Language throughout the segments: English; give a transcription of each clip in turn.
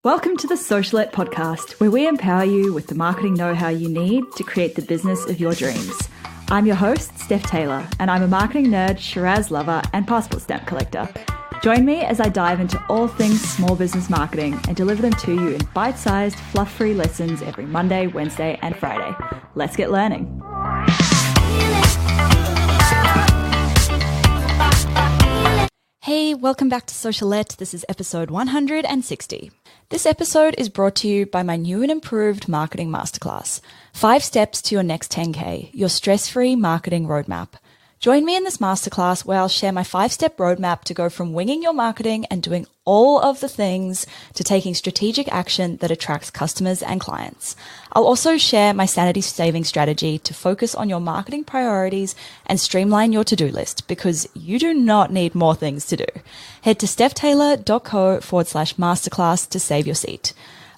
Welcome to the Socialette podcast, where we empower you with the marketing know-how you need to create the business of your dreams. I'm your host, Steph Taylor, and I'm a marketing nerd, Shiraz lover, and passport stamp collector. Join me as I dive into all things small business marketing and deliver them to you in bite-sized, fluff-free lessons every Monday, Wednesday, and Friday. Let's get learning. Hey, welcome back to Socialette. This is episode 160. This episode is brought to you by my new and improved marketing masterclass, 5 Steps to Your Next 10K, Your Stress-Free Marketing Roadmap. Join me in this masterclass where I'll share my 5-step roadmap to go from winging your marketing and doing all of the things to taking strategic action that attracts customers and clients. I'll also share my sanity-saving strategy to focus on your marketing priorities and streamline your to-do list because you do not need more things to do. Head to stephtaylor.co/masterclass to save your seat.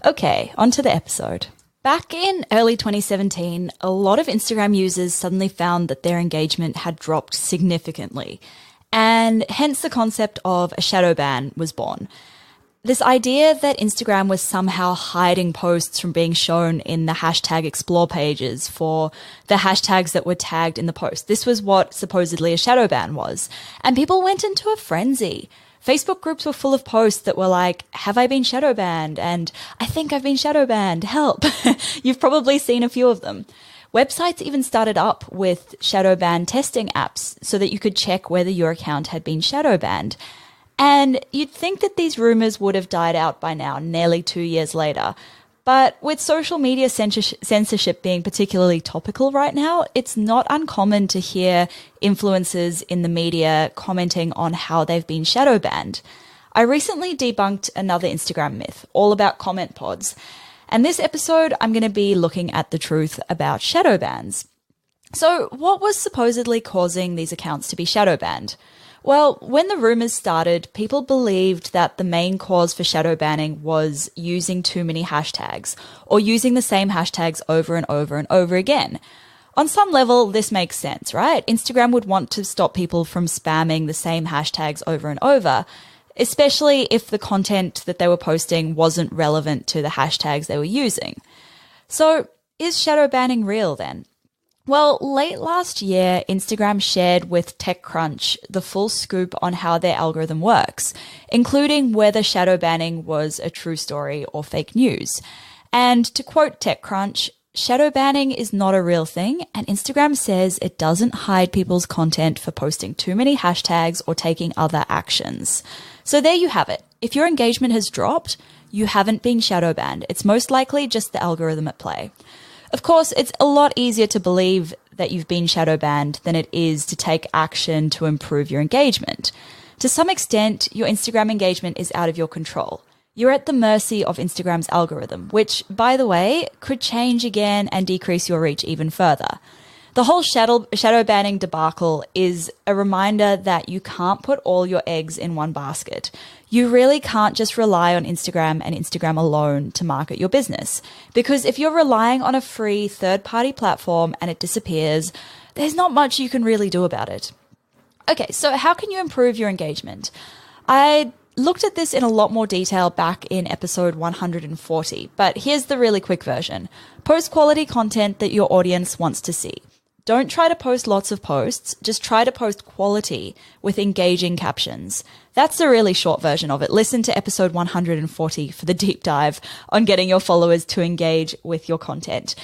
Okay, on to the episode. Back in early 2017, a lot of Instagram users suddenly found that their engagement had dropped significantly, and hence the concept of a shadow ban was born. This idea that Instagram was somehow hiding posts from being shown in the hashtag explore pages for the hashtags that were tagged in the post. This was what supposedly a shadow ban was, and people went into a frenzy. Facebook groups were full of posts that were like, have I been shadow banned? And I think I've been shadow banned. Help. You've probably seen a few of them. Websites even started up with shadow ban testing apps so that you could check whether your account had been shadow banned. And you'd think that these rumors would have died out by now, nearly 2 years later. But with social media censorship being particularly topical right now, it's not uncommon to hear influencers in the media commenting on how they've been shadow banned. I recently debunked another Instagram myth, all about comment pods. And this episode, I'm going to be looking at the truth about shadow bans. So what was supposedly causing these accounts to be shadow banned? Well, when the rumors started, people believed that the main cause for shadow banning was using too many hashtags or using the same hashtags over and over and over again. On some level, this makes sense, right? Instagram would want to stop people from spamming the same hashtags over and over, especially if the content that they were posting wasn't relevant to the hashtags they were using. So, is shadow banning real then? Well, late last year, Instagram shared with TechCrunch the full scoop on how their algorithm works, including whether shadow banning was a true story or fake news. And to quote TechCrunch, shadow banning is not a real thing, and Instagram says it doesn't hide people's content for posting too many hashtags or taking other actions. So there you have it. If your engagement has dropped, you haven't been shadow banned. It's most likely just the algorithm at play. Of course, it's a lot easier to believe that you've been shadow banned than it is to take action to improve your engagement. To some extent, your Instagram engagement is out of your control. You're at the mercy of Instagram's algorithm, which, by the way, could change again and decrease your reach even further. The whole shadow banning debacle is a reminder that you can't put all your eggs in one basket. You really can't just rely on Instagram and Instagram alone to market your business. Because if you're relying on a free third-party platform and it disappears, there's not much you can really do about it. Okay, so how can you improve your engagement? I looked at this in a lot more detail back in episode 140, but here's the really quick version. Post quality content that your audience wants to see. Don't try to post lots of posts, just try to post quality with engaging captions. That's the really short version of it. Listen to episode 140 for the deep dive on getting your followers to engage with your content.